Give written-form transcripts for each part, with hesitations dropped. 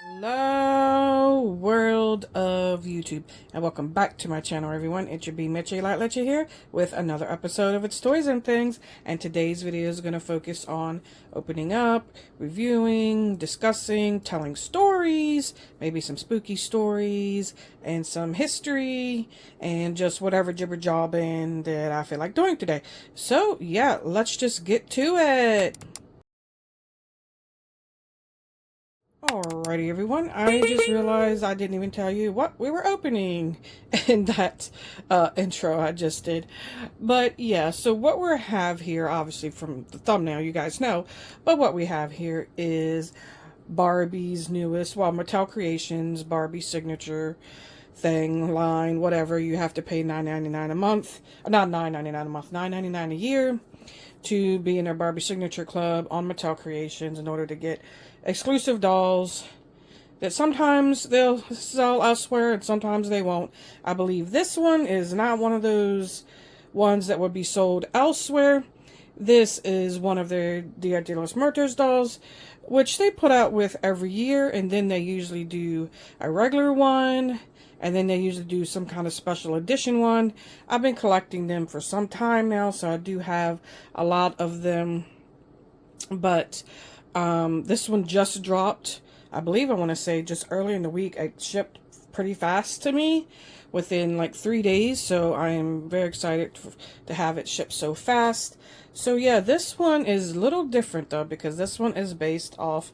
Hello world of YouTube, and welcome back to my channel, everyone. It's your B Mitchie Letcha here with another episode of It's Toys and Things, and today's video is going to focus on opening up, reviewing, discussing, telling stories, maybe some spooky stories and some history and just whatever jibber jobbing that I feel like doing today. So yeah, let's just get to it. Alrighty, everyone. I just realized I didn't even tell you what we were opening in that intro I just did. But yeah, so what we have here, obviously from the thumbnail, you guys know, but what we have here is Barbie's newest, well, Mattel Creations, Barbie signature thing, line, whatever. You have to pay $9.99 a month, not $9.99 a month, $9.99 a year to be in their Barbie Signature Club on Mattel Creations in order to get exclusive dolls that sometimes they'll sell elsewhere and sometimes they won't. I believe this one is not one of those ones that would be sold elsewhere. This is one of their Dia de los Muertos dolls, which they put out with every year, and then they usually do a regular one, and then they usually do some kind of special edition one. I've been collecting them for some time now, so I do have a lot of them. But this one just dropped, I believe, I want to say just earlier in the week. It shipped pretty fast to me within like 3 days, so I am very excited to have it shipped so fast. So yeah, this one is a little different though, because this one is based off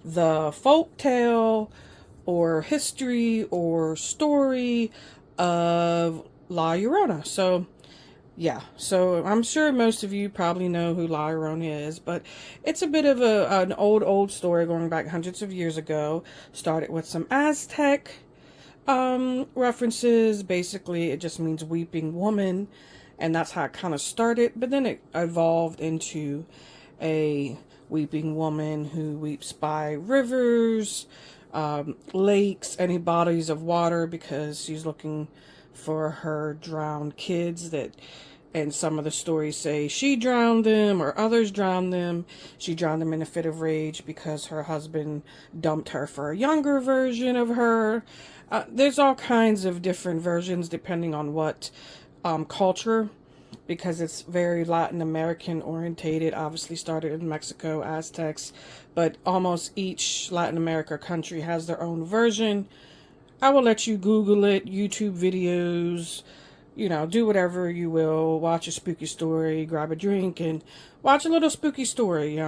the folk tale or history or story of La Llorona. So yeah, so I'm sure most of you probably know who La Llorona is, but it's a bit of an old story going back hundreds of years ago. Started with some Aztec references. Basically, it just means weeping woman, and that's how it kind of started. But then it evolved into a weeping woman who weeps by rivers, lakes, any bodies of water, because she's looking for her drowned kids that, and some of the stories say she drowned them or others drowned them. She drowned them in a fit of rage because her husband dumped her for a younger version of her. There's all kinds of different versions depending on what culture, because it's very Latin American orientated. Obviously started in Mexico, Aztecs, but almost each Latin America country has their own version. I will let you Google it, YouTube videos, you know, do whatever you will. Watch a spooky story, grab a drink, and watch a little spooky story.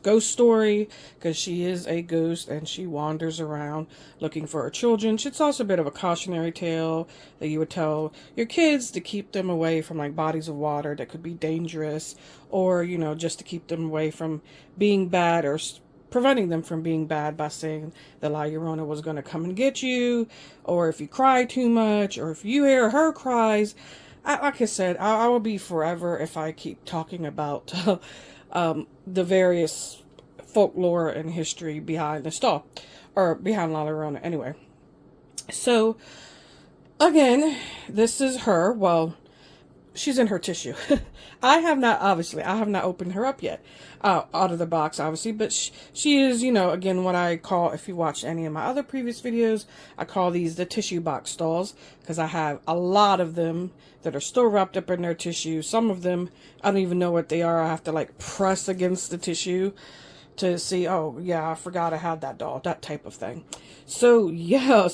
Ghost story, because she is a ghost and she wanders around looking for her children. It's also a bit of a cautionary tale that you would tell your kids to keep them away from like bodies of water that could be dangerous, or, you know, just to keep them away from being bad, or preventing them from being bad by saying that La Llorona was going to come and get you, or if you cry too much, or if you hear her cries. Like I said, I will be forever if I keep talking about the various folklore and history behind the doll, or behind La Llorona anyway. So, again, this is her. Well, she's in her tissue. I have not opened her up yet, out of the box, obviously, but she is, you know, again, what I call, if you watched any of my other previous videos, I call these the tissue box dolls, because I have a lot of them that are still wrapped up in their tissue. Some of them, I don't even know what they are. I have to like press against the tissue to see, oh yeah, I forgot I had that doll, that type of thing. So yeah,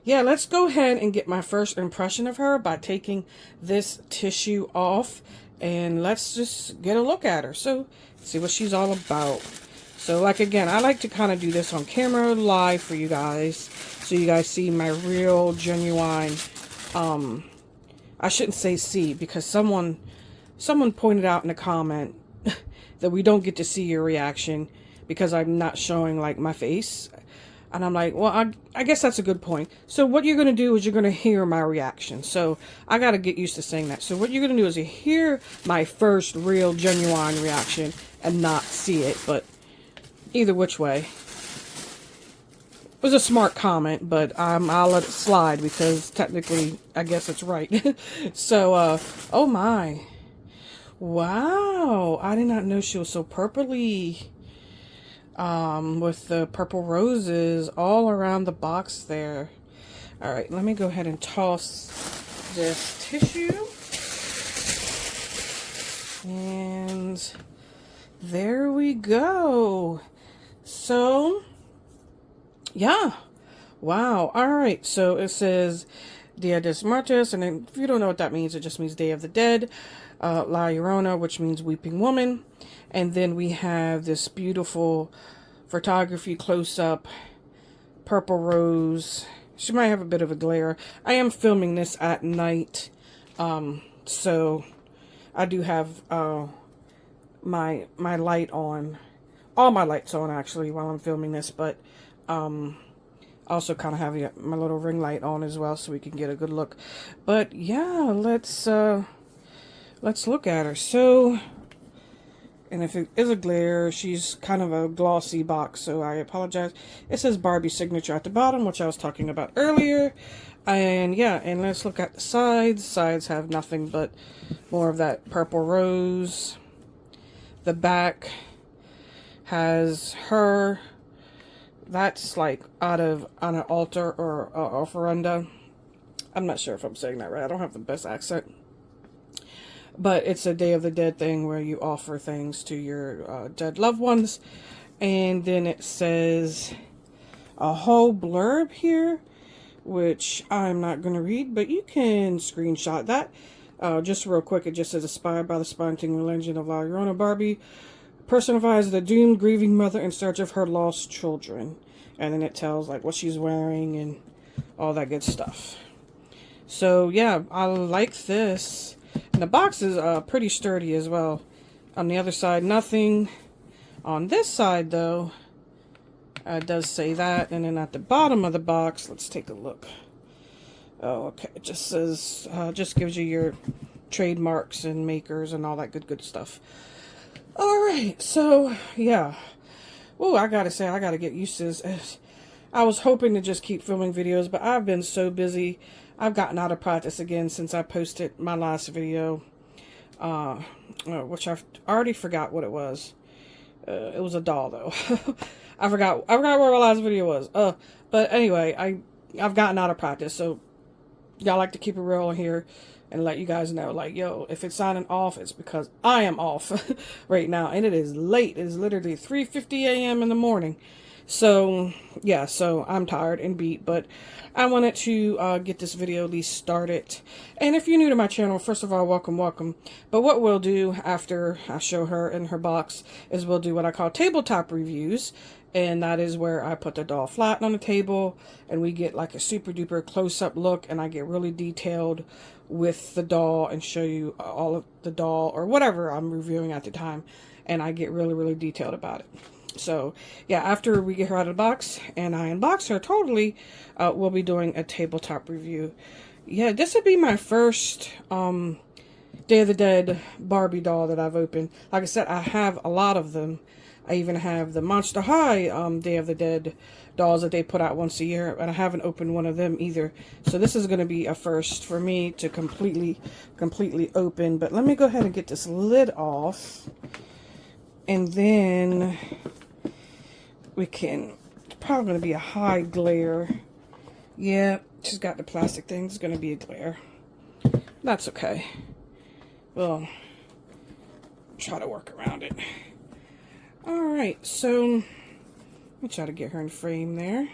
let's go ahead and get my first impression of her by taking this tissue off, and let's just get a look at her. So see what she's all about. So like, again, I like to kind of do this on camera live for you guys, so you guys see my real genuine, I shouldn't say see, because someone pointed out in a comment that we don't get to see your reaction because I'm not showing like my face. And I'm like, well, I guess that's a good point. So what you're going to do is you're going to hear my reaction. So I got to get used to saying that. So what you're going to do is you hear my first real genuine reaction and not see it. But either which way. It was a smart comment, but I'll let it slide because technically I guess it's right. So, oh my. Wow. I did not know she was so purpley. with the purple roses all around the box there. All right, let me go ahead and toss this tissue. And there we go. So, yeah. Wow. All right. So it says Dia de Muertos, and if you don't know what that means, it just means Day of the Dead. La Llorona, which means weeping woman. And then we have this beautiful photography close-up, purple rose. She might have a bit of a glare. I am filming this at night, so I do have my light on, all my lights on actually while I'm filming this, but also kind of have my little ring light on as well so we can get a good look. But yeah, let's look at her. So, and if it is a glare, she's kind of a glossy box, so I apologize. It says Barbie signature at the bottom, which I was talking about earlier. And yeah, and let's look at the sides. Sides have nothing but more of that purple rose. The back has her. That's like on an altar or ofrenda. I'm not sure if I'm saying that right. I don't have the best accent. But it's a Day of the Dead thing where you offer things to your dead loved ones. And then it says a whole blurb here, which I'm not going to read, but you can screenshot that. Just real quick, it just says, inspired by the spine-tingling legend of La Llorona, Barbie personifies the doomed, grieving mother in search of her lost children. And then it tells like what she's wearing and all that good stuff. So yeah, I like this. And the box is pretty sturdy as well. On the other side, nothing. On this side, though, it does say that. And then at the bottom of the box, let's take a look. Oh, okay. It just says, just gives you your trademarks and makers and all that good stuff. All right. So, yeah. Oh, I gotta say, I gotta get used to this. I was hoping to just keep filming videos, but I've been so busy. I've gotten out of practice again since I posted my last video, which I've already forgot what it was. It was a doll, though. I forgot where my last video was. But anyway, I've gotten out of practice, so y'all like to keep it real here and let you guys know, like, yo, if it's signing off, it's because I am off right now, and it is late. It is literally 3:50 a.m. in the morning. So, yeah, so I'm tired and beat, but I wanted to get this video at least started. And if you're new to my channel, first of all, welcome. But what we'll do after I show her in her box is we'll do what I call tabletop reviews. And that is where I put the doll flat on the table and we get like a super duper close-up look, and I get really detailed with the doll and show you all of the doll or whatever I'm reviewing at the time, and I get really detailed about it. So yeah, after we get her out of the box and I unbox her totally, we'll be doing a tabletop review. Yeah, this would be my first Day of the Dead Barbie doll that I've opened. Like I said, I have a lot of them. I even have the Monster High Day of the Dead dolls that they put out once a year, and I haven't opened one of them either. So this is going to be a first for me to completely open. But let me go ahead and get this lid off, and then we can, it's probably going to be a high glare. Yeah, she's got the plastic thing. It's going to be a glare. That's okay. We'll try to work around it. Alright, so let me try to get her in frame there.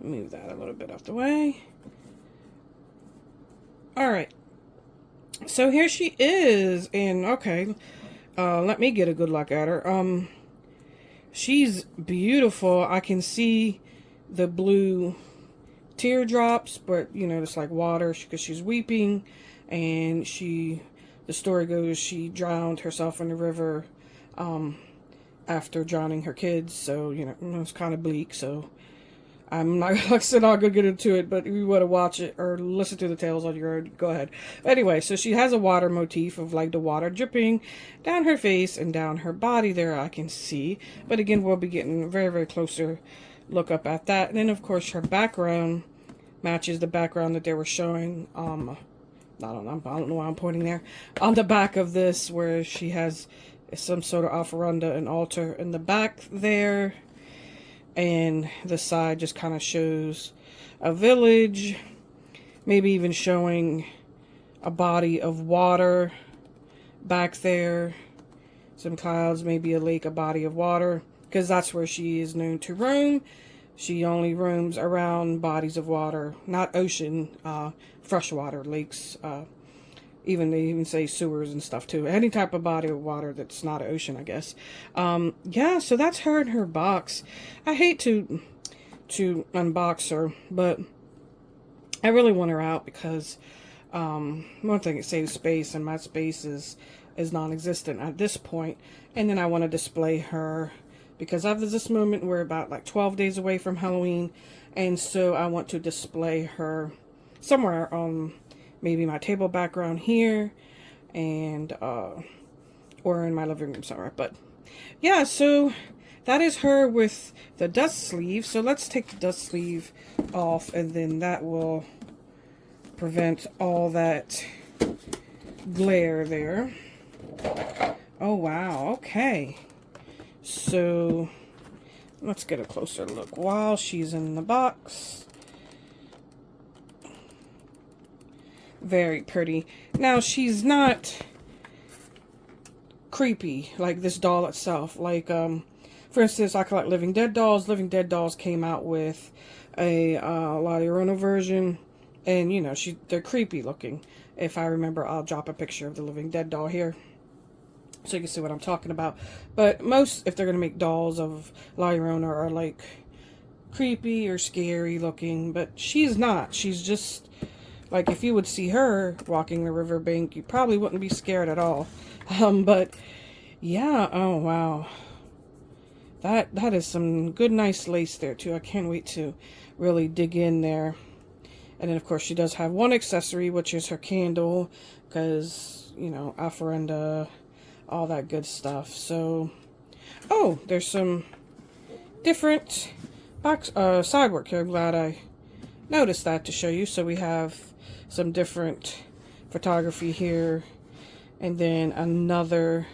Move that a little bit out the way. Alright, so here she is, and okay, let me get a good look at her. She's beautiful. I can see the blue teardrops, but you know, it's like water because she's weeping, and the story goes she drowned herself in the river after drowning her kids, so you know, it's kind of bleak, so I'm not, like I said, I'll go get into it, but if you want to watch it or listen to the tales on your own, go ahead. Anyway, so she has a water motif of like the water dripping down her face and down her body there, I can see. But again, we'll be getting a very closer look up at that. And then, of course, her background matches the background that they were showing. I don't know why I'm pointing there. On the back of this, where she has some sort of offeranda and altar in the back there. And the side just kind of shows a village, maybe even showing a body of water back there. Some clouds, maybe a lake, a body of water, because that's where she is known to roam. She only roams around bodies of water, not ocean, freshwater lakes. They even say sewers and stuff too. Any type of body of water that's not an ocean, I guess. Yeah, so that's her in her box. I hate to unbox her, but I really want her out because one thing, it saves space, and my space is non-existent at this point. And then I want to display her because after this moment we're about like 12 days away from Halloween, and so I want to display her somewhere on maybe my table background here, and or in my living room somewhere. But yeah, so that is her with the dust sleeve. So let's take the dust sleeve off, and then that will prevent all that glare there. Oh wow, okay. So let's get a closer look while she's in the box. Very pretty. Now, she's not creepy like this doll itself. Like, for instance, I collect Living Dead dolls. Living Dead dolls came out with a LLORONA version, and you know, they're creepy looking. If I remember, I'll drop a picture of the Living Dead doll here so you can see what I'm talking about. But most, if they're going to make dolls of LLORONA, are like creepy or scary looking, but she's not. She's just like, if you would see her walking the riverbank, you probably wouldn't be scared at all. But yeah, oh wow, that is some good nice lace there too. I can't wait to really dig in there. And then of course she does have one accessory, which is her candle, because you know, offeranda, all that good stuff. So, oh, there's some different box side work here. I'm glad I noticed that to show you. So we have some different photography here, and then another.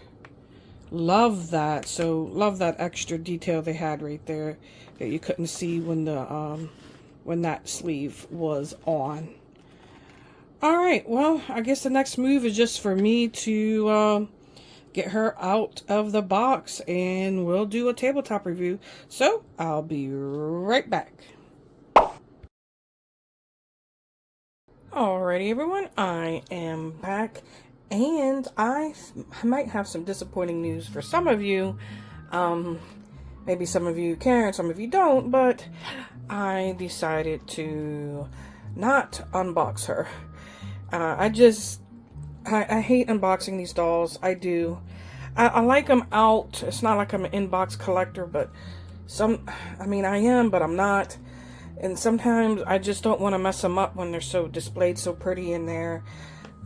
Love that. So love that extra detail they had right there that you couldn't see when the when that sleeve was on. All right, well, I guess the next move is just for me to get her out of the box, and we'll do a tabletop review. So I'll be right back. Alrighty, everyone, I am back, and I might have some disappointing news for some of you. Maybe some of you care and some of you don't, but I decided to not unbox her. I hate unboxing these dolls. I do. I like them out. It's not like I'm an inbox collector, but I mean, I am, but I'm not. And sometimes I just don't want to mess them up when they're so displayed so pretty in there.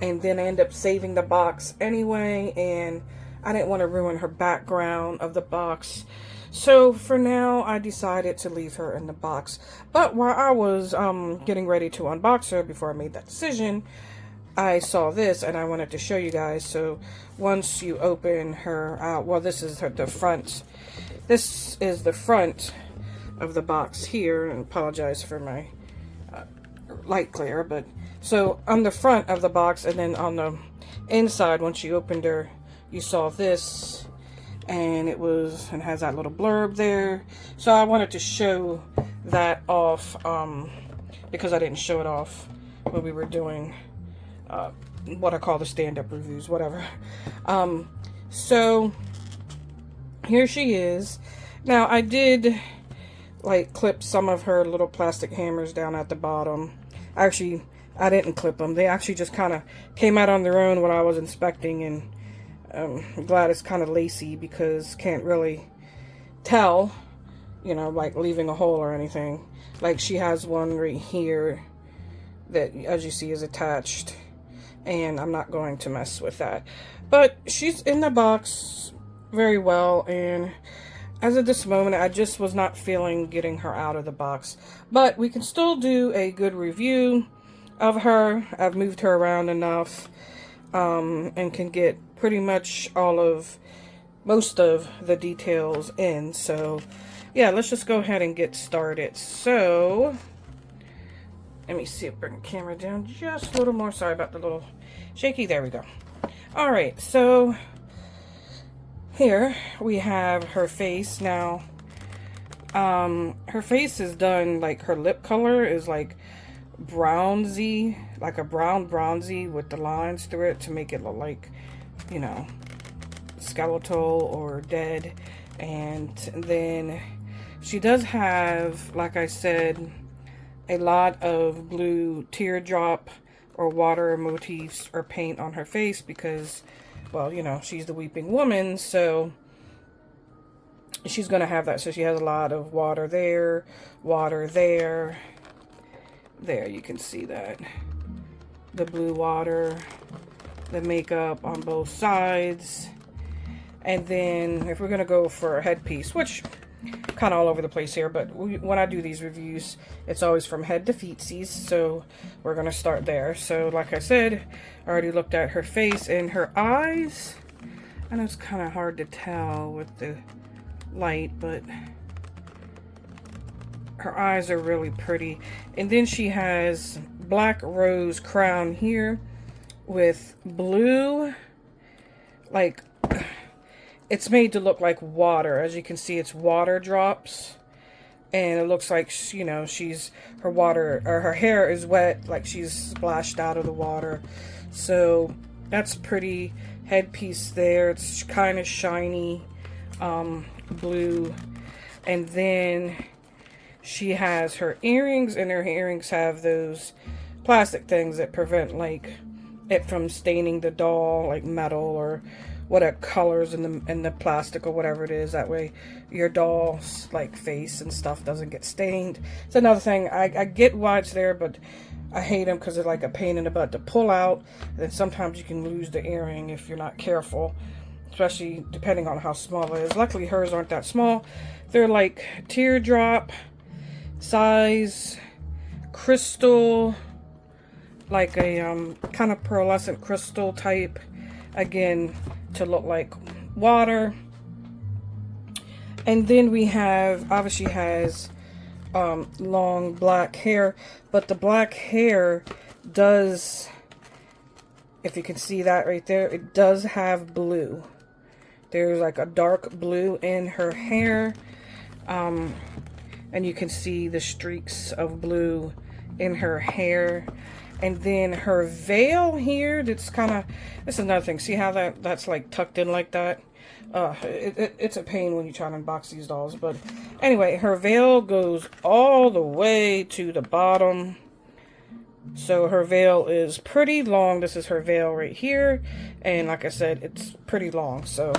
And then I end up saving the box anyway, and I didn't want to ruin her background of the box. So for now, I decided to leave her in the box. But while I was getting ready to unbox her, before I made that decision, I saw this and I wanted to show you guys. So once you open her out, well, this is the front. This is the front of the box here, and apologize for my light glare, but so on the front of the box, and then on the inside, once you opened her, you saw this, and it has that little blurb there. So I wanted to show that off because I didn't show it off when we were doing what I call the stand-up reviews, whatever. So here she is. Now I did like clip some of her little plastic hammers down at the bottom. Actually, I didn't clip them. They actually just kind of came out on their own when I was inspecting, and I'm glad it's kind of lacy because can't really tell, you know, like leaving a hole or anything. Like she has one right here that, as you see, is attached, and I'm not going to mess with that. But she's in the box very well, and as of this moment, I just was not feeling getting her out of the box. But we can still do a good review of her. I've moved her around enough and can get pretty much all of most of the details in. So yeah, let's just go ahead and get started. So let me see if I bring the camera down just a little more. Sorry about the little shaky. There we go. All right, so here we have her face. Now her face is done, like her lip color is like bronzy, like a brown bronzy with the lines through it to make it look like, you know, skeletal or dead. And then she does have, like I said, a lot of blue teardrop or water motifs or paint on her face because, well, you know, she's the weeping woman, so she's gonna have that. So she has a lot of water there, there you can see that, the blue water, the makeup on both sides. And then if we're gonna go for a headpiece, which kind of all over the place here, but when I do these reviews, it's always from head to feetsies, so we're gonna start there. So like I said, I already looked at her face and her eyes. I know it's kind of hard to tell with the light, but her eyes are really pretty. And then she has black rose crown here with blue, like, it's made to look like water. As you can see, it's water drops, and it looks like, you know, her water, or her hair is wet, like she's splashed out of the water. So that's pretty headpiece there. It's kind of shiny blue. And then she has her earrings, and her earrings have those plastic things that prevent like it from staining the doll, like metal or whatever colors in the plastic or whatever it is. That way your doll's like face and stuff doesn't get stained. It's another thing. I get why it's there, but I hate them because they're like a pain in the butt to pull out. And then sometimes you can lose the earring if you're not careful, especially depending on how small it is. Luckily hers aren't that small. They're like teardrop size, crystal, like a kind of pearlescent crystal type, again, to look like water. And then we have, obviously has long black hair, but the black hair does, if you can see that right there, it does have blue. There's like a dark blue in her hair, and you can see the streaks of blue in her hair. And then her veil here, that's kind of, this is another thing. See how that's like tucked in like that? It's a pain when you try to unbox these dolls. But anyway, her veil goes all the way to the bottom. So her veil is pretty long. This is her veil right here. And like I said, it's pretty long. So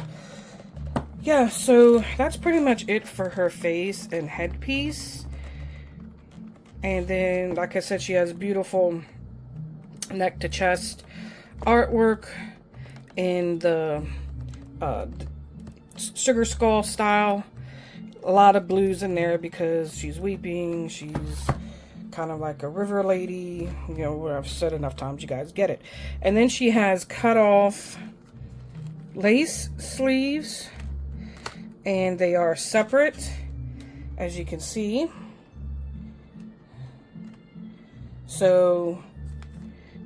yeah, so that's pretty much it for her face and headpiece. And then, like I said, she has beautiful neck to chest artwork in the sugar skull style. A lot of blues in there because she's weeping. She's kind of like a river lady, you know, where I've said enough times, you guys get it. And then she has cut off lace sleeves, and they are separate, as you can see. So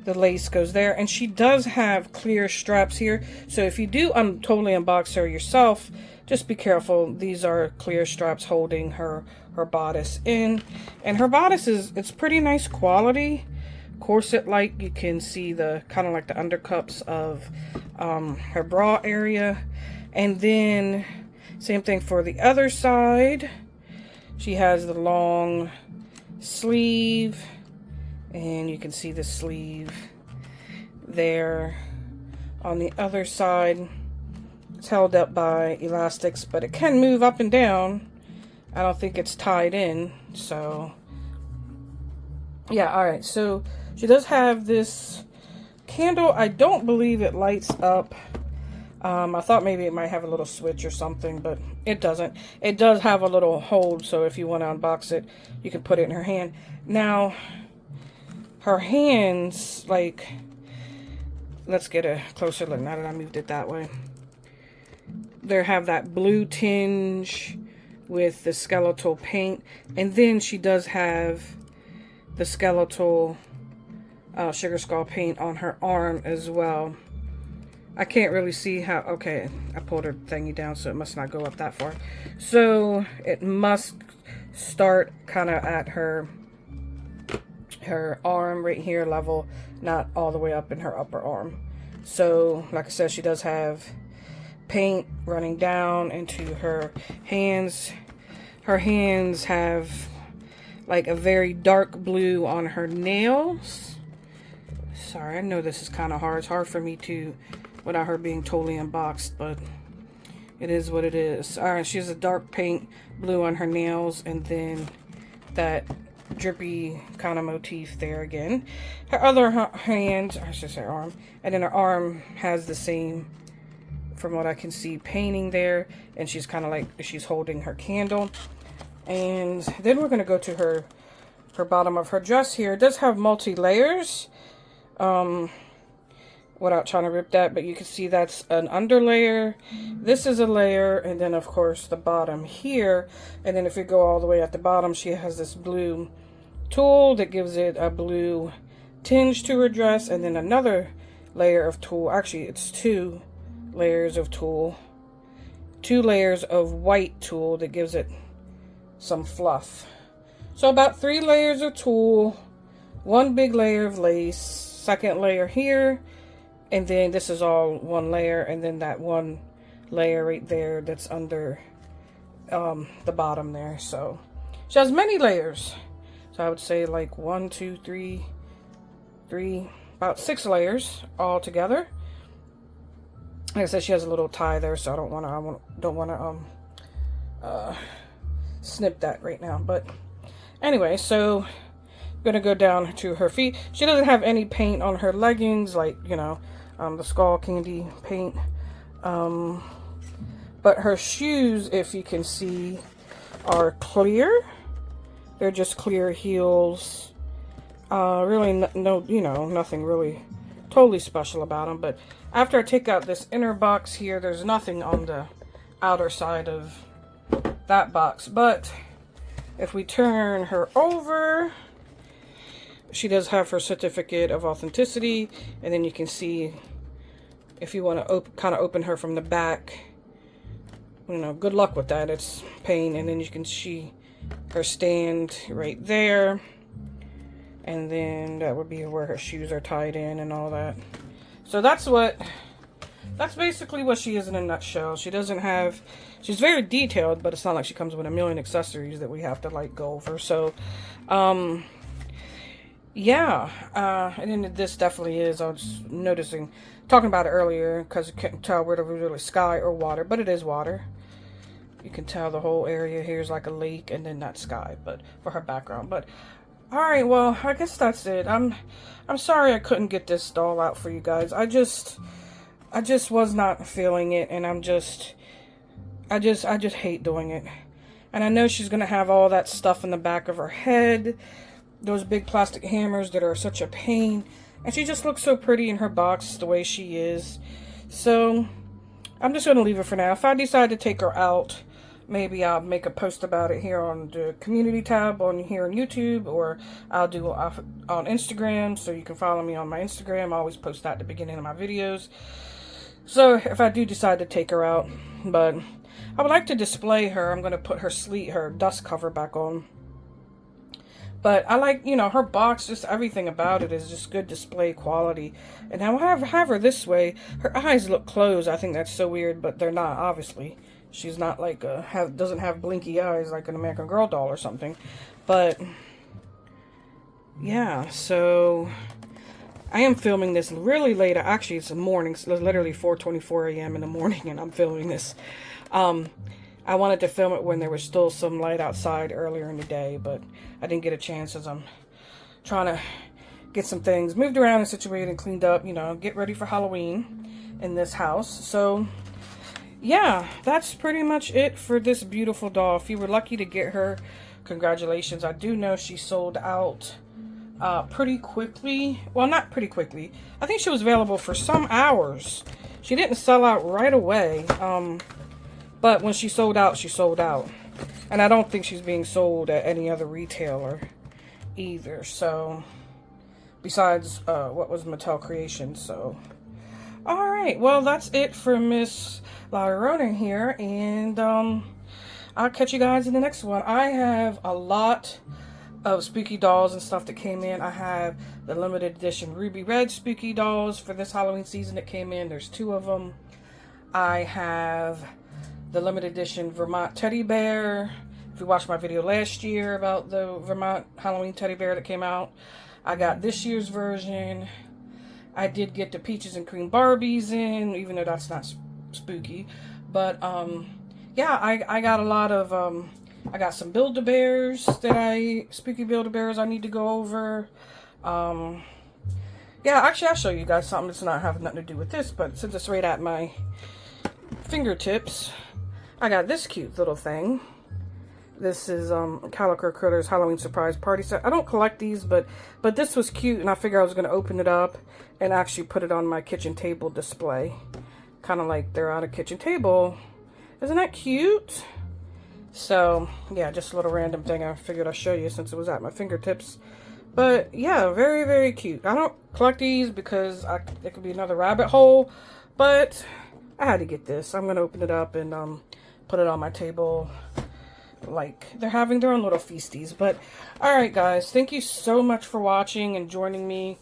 the lace goes there, and she does have clear straps here. So if you do totally unbox her yourself, just be careful. These are clear straps holding her bodice in, and her bodice it's pretty nice quality, corset like. You can see the kind of like the undercups of her bra area. And then same thing for the other side. She has the long sleeve, and you can see the sleeve there. On the other side, it's held up by elastics, but it can move up and down. I don't think it's tied in. So yeah, all right, so she does have this candle. I don't believe it lights up. I thought maybe it might have a little switch or something, but it doesn't. It does have a little hold, so if you want to unbox it, you can put it in her hand. Now, her hands, like, let's get a closer look now that I moved it that way. they have that blue tinge with the skeletal paint. And then she does have the skeletal sugar skull paint on her arm as well. I can't really see how, okay, I pulled her thingy down, so it must not go up that far. So it must start kind of at her arm right here level, not all the way up in her upper arm. So like I said, she does have paint running down into her hands. Her hands have like a very dark blue on her nails. Sorry, I know this is kind of hard. It's hard for me to, without her being totally unboxed, but it is what it is. All right, she has a dark paint blue on her nails, and then that drippy kind of motif there again. Her other hand, I should say arm, and then her arm has the same, from what I can see, painting there, and she's kind of like she's holding her candle. And then we're going to go to her bottom of her dress here. It does have multi-layers, without trying to rip that, but you can see that's an underlayer. This is a layer, and then of course the bottom here. And then if you go all the way at the bottom, she has this blue tulle that gives it a blue tinge to her dress, and then another layer of tulle. Actually, it's 2 layers of tulle, 2 layers of white tulle that gives it some fluff. So about 3 layers of tulle, 1 big layer of lace, second layer here, and then this is all 1 layer, and then that 1 layer right there that's under the bottom there. So she has many layers. So I would say like 1, 2, 3, about 6 layers all together. Like I said, she has a little tie there, so I don't want to snip that right now. But anyway, so I'm gonna go down to her feet. She doesn't have any paint on her leggings, like, you know, the skull candy paint. But her shoes, if you can see, are clear. They're just clear heels. Really no, you know, nothing really totally special about them. But after I take out this inner box here, there's nothing on the outer side of that box. But if we turn her over, she does have her certificate of authenticity, and then you can see, if you want to kind of open her from the back, you know, good luck with that. It's pain. And then you can see her stand right there, and then that would be where her shoes are tied in and all that. So that's basically what she is in a nutshell. She doesn't have, she's very detailed, but it's not like she comes with a million accessories that we have to like go over. So yeah, and then this definitely is, I was noticing, talking about it earlier, because you couldn't tell whether it was really sky or water, but it is water. You can tell the whole area here is like a lake, and then that sky, but for her background. But all right, well, I guess that's it. I'm sorry I couldn't get this doll out for you guys. I just was not feeling it, and I just hate doing it. And I know she's gonna have all that stuff in the back of her head, those big plastic hammers that are such a pain, and she just looks so pretty in her box the way she is. So I'm just gonna leave her for now. If I decide to take her out, maybe I'll make a post about it here on the community tab here on YouTube, or I'll do on Instagram, so you can follow me on my Instagram. I always post that at the beginning of my videos. So if I do decide to take her out, but I would like to display her. I'm going to put her dust cover back on. But I like, you know, her box, just everything about it is just good display quality. And I have her this way. Her eyes look closed. I think that's so weird, but they're not, obviously. She's not like doesn't have blinky eyes like an American Girl doll or something. But yeah, so I am filming this really late. Actually, it's the morning. So it's literally 4:24 a.m. in the morning, and I'm filming this. I wanted to film it when there was still some light outside earlier in the day, but I didn't get a chance as I'm trying to get some things moved around and situated and cleaned up, you know, get ready for Halloween in this house. So yeah, that's pretty much it for this beautiful doll. If you were lucky to get her, congratulations. I do know she sold out pretty quickly. Well, not pretty quickly. I think she was available for some hours. She didn't sell out right away. But when she sold out, she sold out. And I don't think she's being sold at any other retailer either. So, besides what was Mattel Creations. So, alright. Well, that's it for Miss LLORONA here. And I'll catch you guys in the next one. I have a lot of spooky dolls and stuff that came in. I have the limited edition Ruby Red spooky dolls for this Halloween season that came in. There's 2 of them. I have the limited edition Vermont teddy bear. If you watched my video last year about the Vermont Halloween teddy bear that came out, I got this year's version. I did get the Peaches and Cream Barbies in, even though that's not spooky. But yeah, I got a lot of I got some Build-A-Bears spooky Build-A-Bears I need to go over. Yeah, actually I'll show you guys something that's not having nothing to do with this, but since it's right at my fingertips, I got this cute little thing. This is Calico Critters Halloween Surprise Party Set. I don't collect these, but this was cute, and I figured I was going to open it up and actually put it on my kitchen table display. Kind of like they're on a kitchen table. Isn't that cute? So, yeah, just a little random thing I figured I'd show you since it was at my fingertips. But, yeah, very, very cute. I don't collect these because it could be another rabbit hole, but I had to get this. I'm going to open it up and put it on my table like they're having their own little feasties. But alright guys, thank you so much for watching and joining me,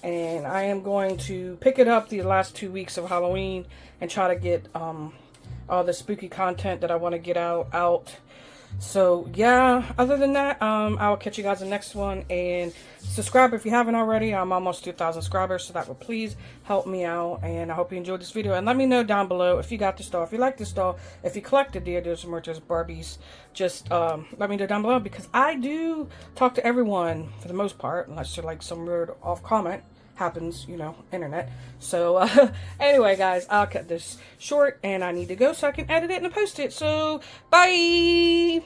and I am going to pick it up the last 2 weeks of Halloween and try to get all the spooky content that I want to get out. So yeah, other than that, I will catch you guys in the next one, and subscribe if you haven't already. I'm almost 2,000 subscribers, so that would please help me out, and I hope you enjoyed this video, and let me know down below if you got this doll, if you like this doll, if you collected the Adios Muertos Barbies. Just let me know down below, because I do talk to everyone for the most part, unless you're like some weird off comment happens, you know, internet. So anyway guys, I'll cut this short, and I need to go so I can edit it and post it. So bye.